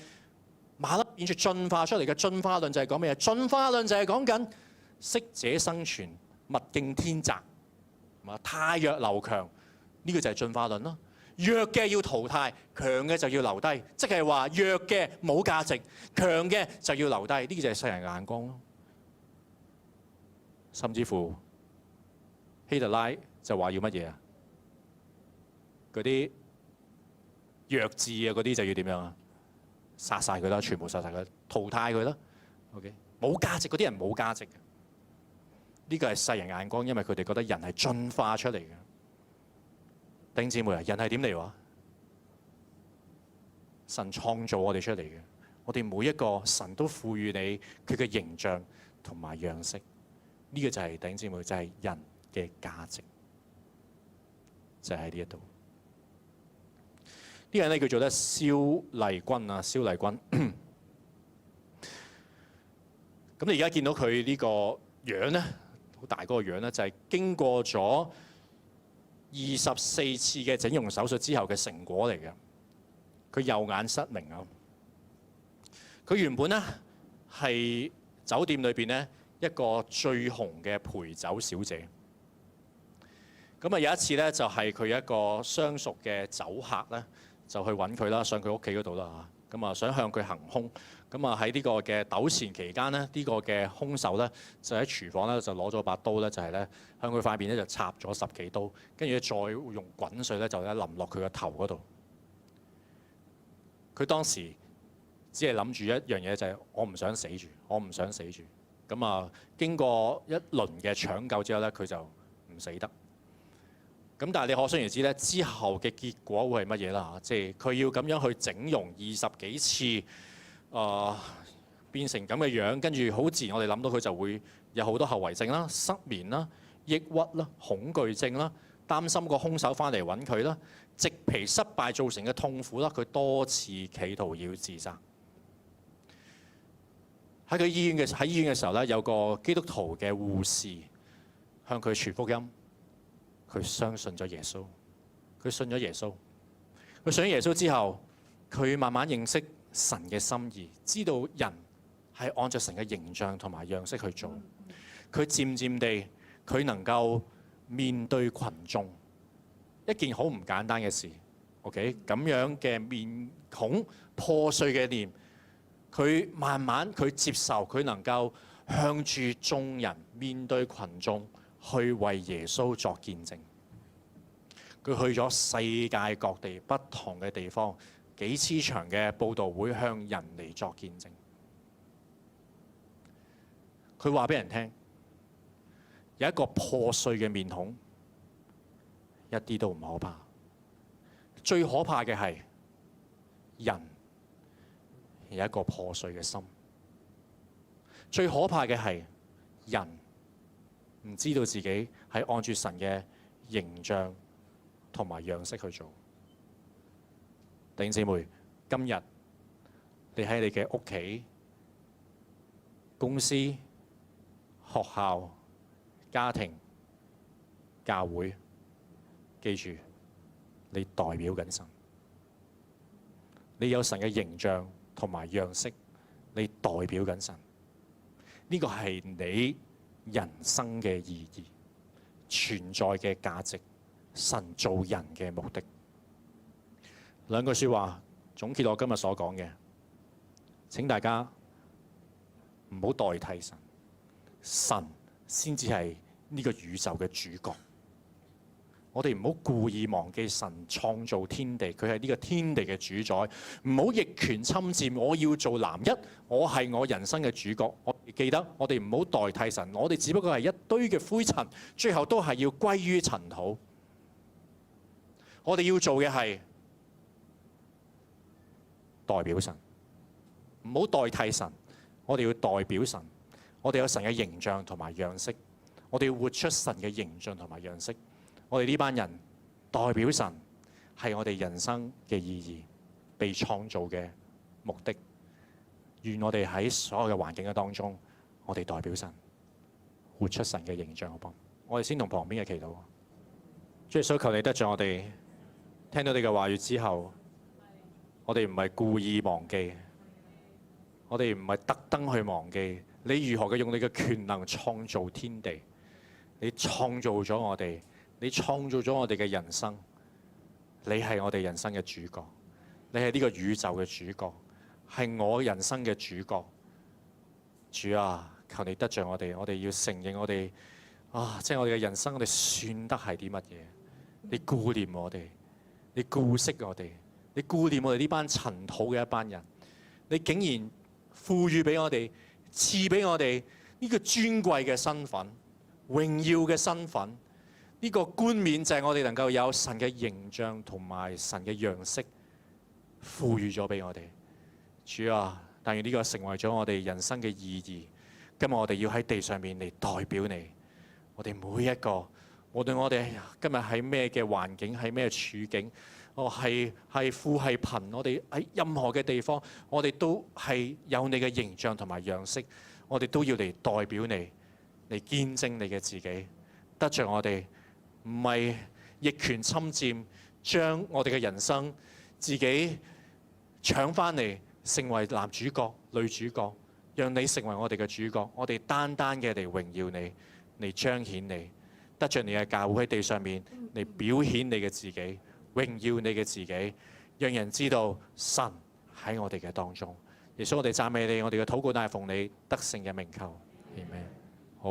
A: 馬騮變出進化出嚟嘅。進化論就係講咩？進化論就係講緊適者生存，物競天擇，汰弱留強。呢個就係進化論咯。弱嘅要淘汰，強嘅就要留低，即係話弱嘅冇價值，強嘅就要留低。呢個就係世人嘅眼光咯。甚至乎希特拉就話要乜嘢啊？嗰啲弱智啊，嗰啲就要點樣啊？殺晒佢啦，全部殺晒佢，淘汰佢啦。OK， 冇價值嗰啲人冇價值嘅。呢個係世人眼光，因為佢哋覺得人係進化出嚟嘅。弟兄姊妹啊，人係點嚟話？神創造我哋出嚟嘅，我哋每一個神都賦予你佢嘅形象同埋樣式。呢個就係弟兄姊妹，就係人嘅價值，就喺呢一度。呢個人咧叫做咧蕭麗君啊，蕭麗君。咁你而家見到佢呢個樣咧，好大嗰個樣咧，就係經過咗24次嘅整容手術之後嘅成果嚟嘅。佢右眼失明啊！佢原本咧係酒店裏邊咧一個最紅嘅陪酒小姐。咁啊有一次咧就係佢一個相熟嘅酒客咧就去揾佢啦，上佢屋企嗰度啦嚇。咁啊想向佢行兇。咁啊喺呢個嘅糾纏期間咧，呢個嘅兇手咧就喺廚房咧就攞咗把刀咧，就係咧向佢塊面咧就插咗10幾刀，跟住咧再用滾水咧就咧淋落佢個頭嗰度。佢當時只係諗住一樣嘢，就係我唔想死住，我唔想死住。咁啊，經過一輪嘅搶救之後咧，佢就唔死得。咁但係你可想而知咧，之後嘅結果會係乜嘢啦？嚇，即係佢要咁樣去整容20幾次，變成咁嘅樣，跟住好自然，我哋諗到佢就會有好多後遺症啦、失眠啦、抑鬱啦、恐懼症啦，擔心個兇手翻嚟揾佢啦。植皮失敗造成嘅痛苦啦，佢多次企圖要自殺。喺醫院嘅時候咧，有個基督徒嘅護士向佢傳福音，佢相信咗耶穌，佢信咗耶穌。佢信咗耶穌之後，佢慢慢認識神嘅心意，知道人係按照神嘅形象同埋樣式去做。佢漸漸地，佢能夠面對群眾。一件好唔簡單嘅事 ，OK？ 咁樣嘅面孔破碎嘅臉，佢慢慢佢接受，佢能夠向住眾人面對群眾，去為耶穌作見證。佢去咗世界各地不同嘅地方，幾次場嘅佈道會向人嚟作見證。佢話俾人聽，有一個破碎嘅面孔。一啲都唔可怕，最可怕嘅係人有一個破碎嘅心。最可怕嘅係人唔知道自己係按住神嘅形象同埋樣式去做。弟兄姊妹，今日你喺你嘅屋企、公司、學校、家庭、教會。記住，你代表緊神，你有神嘅形象同埋樣式，你代表緊神。呢個係你人生嘅意義、存在嘅價值、神造人嘅目的。兩句説話總結我今日所講嘅，請大家唔好代替神，神先至係呢個宇宙嘅主角。我哋唔好故意忘記神創造天地，佢係呢個天地嘅主宰。唔好逆權侵佔，我要做男一，我係我人生嘅主角。我記得我哋唔好代替神，我哋只不過係一堆嘅灰塵，最後都係要歸於塵土。我哋要做嘅係代表神，唔好代替神。我哋要代表神，我哋有神嘅形象同埋樣式，我哋要活出神嘅形象同埋樣式。我哋呢班人代表神，係我哋人生嘅意義，被創造嘅目的。願我哋喺所有嘅環境嘅當中，我哋代表神，活出神嘅形象。好唔好？我哋先同旁邊嘅祈禱。主耶穌，求你得著我哋聽到你嘅話語之後，我哋唔係故意忘記，我哋唔係特登去忘記你如何嘅用你嘅權能創造天地，你創造咗我哋。你創造咗我哋嘅人生，你係我哋人生嘅主角，你係呢個宇宙嘅主角，係我人生嘅主角。主啊，求你得著我哋，我哋要承認我哋即係我哋嘅人生，我哋算得係啲乜嘢？你顧念我哋，你顧惜我哋，你顧念我哋呢班塵土嘅一班人，你竟然賦予俾我哋，賜俾我哋呢個尊貴嘅身份、榮耀嘅身份。呢個冠冕就係我哋能夠有神嘅形象同埋神嘅樣式賦予咗俾我哋。主啊，但願呢個成為咗我哋人生嘅意義。今日我哋要喺地上面嚟代表你。我哋每一個，無論我哋今日喺咩嘅環境，喺咩處境，係富係貧，我哋喺任何嘅地方，我哋都係有你嘅形象同埋樣式。我哋都要嚟代表你，嚟見證你嘅自己，得着我哋。唔係
B: 逆權侵佔，將我哋嘅人生自己搶翻嚟，成為男主角、女主角，讓你成為我哋嘅主角，我哋單單嘅嚟榮耀你，嚟彰顯你，得着你嘅教會喺地上面嚟表現你嘅自己，榮耀你嘅自己，讓人知道神喺我哋嘅當中。耶穌，我哋讚美你，我哋嘅禱告都係奉你得勝嘅名求，阿們。